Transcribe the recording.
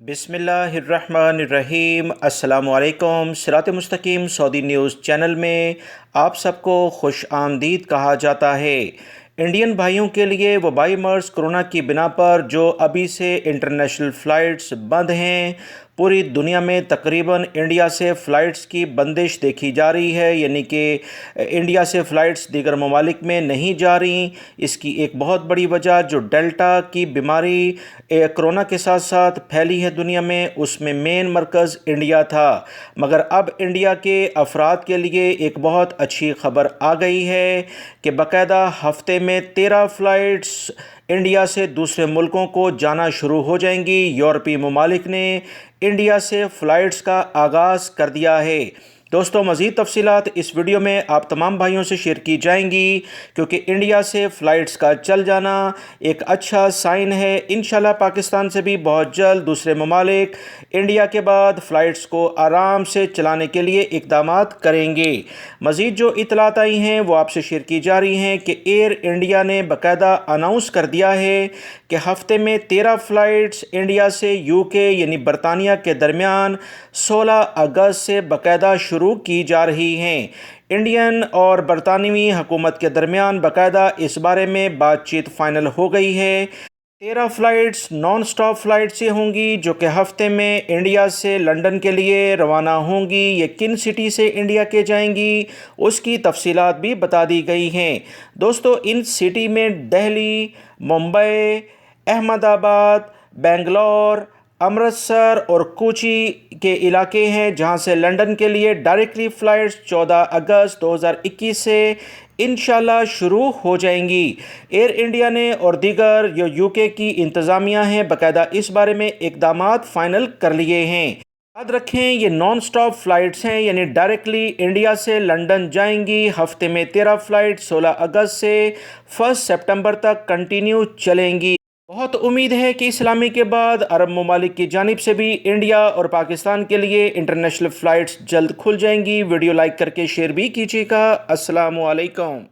बिस्मिल्लाहिर्रहमानिर्रहीम। अस्सलामु अलैकुम। सिरात मुस्तकीम सऊदी न्यूज़ चैनल में आप सबको खुश आमदीद कहा जाता है। इंडियन भाइयों के लिए वबाई मर्ज़ कोरोना की बिना पर जो अभी से इंटरनेशनल फ़्लाइट्स बंद हैं, पूरी दुनिया में तकरीबन इंडिया से फ़्लाइट्स की बंदिश देखी जा रही है, यानी कि इंडिया से फ़्लाइट्स दीगर ममालिक में नहीं जा रही। इसकी एक बहुत बड़ी वजह जो डेल्टा की बीमारी कोरोना के साथ साथ फैली है दुनिया में, उसमें मेन मरकज़ इंडिया था। मगर अब इंडिया के अफराद के लिए एक बहुत अच्छी खबर आ गई है कि बाकायदा हफ्ते में 13 फ़्लाइट्स इंडिया से दूसरे मुल्कों को जाना शुरू हो जाएंगी। यूरोपीय ममालिक ने इंडिया से फ़्लाइट्स का आगाज़ कर दिया है। दोस्तों, मज़ीद तफसीलात इस वीडियो में आप तमाम भाइयों से शेयर की जाएंगी, क्योंकि इंडिया से फ़्लाइट्स का चल जाना एक अच्छा साइन है। इंशाल्लाह पाकिस्तान से भी बहुत जल्द दूसरे ममालिक इंडिया के बाद फ़्लाइट्स को आराम से चलाने के लिए इक़दामात करेंगे। मज़ीद जो इतलात आई हैं वो आपसे शेयर की जा रही हैं कि एयर इंडिया ने बाकायदा अनाउंस कर दिया है कि हफ़्ते में 13 फ़्लाइट्स इंडिया से यूके यानी बरतानिया के दरमियान 16 अगस्त से बाकायदा शुरू की जा रही हैं। इंडियन और बरतानवी हुकूमत के दरमियान बाकायदा इस बारे में बातचीत फ़ाइनल हो गई है। 13 फ़्लाइट्स नॉन स्टॉप फ़्लाइट से होंगी, जो कि हफ़्ते में इंडिया से लंदन के लिए रवाना होंगी। ये किन सिटी से इंडिया के जाएंगी उसकी तफसीलात भी बता दी गई हैं। दोस्तों, इन सिटी में दिल्ली, मुंबई, अहमदाबाद, बेंगलोर, अमृतसर और कोची के इलाके हैं, जहां से लंदन के लिए डायरेक्टली फ़्लाइट्स 14 अगस्त 2021 से इंशाल्लाह शुरू हो जाएंगी। एयर इंडिया ने और दीगर जो यूके की इंतज़ामिया हैं बाकायदा इस बारे में इक़दामात फ़ाइनल कर लिए हैं। याद रखें, ये नॉन स्टॉप फ़्लाइट्स हैं, यानी डायरेक्टली इंडिया से लंदन जाएंगी। हफ्ते में 13 फ़्लाइट 16 अगस्त से 1 सितंबर तक कंटिन्यू चलेंगी। बहुत उम्मीद है कि इस्लामी के बाद अरब ममालिक की जानिब से भी इंडिया और पाकिस्तान के लिए इंटरनेशनल फ़्लाइट्स जल्द खुल जाएंगी। वीडियो लाइक करके शेयर भी कीजिएगा। अस्सलामु अलैकुम।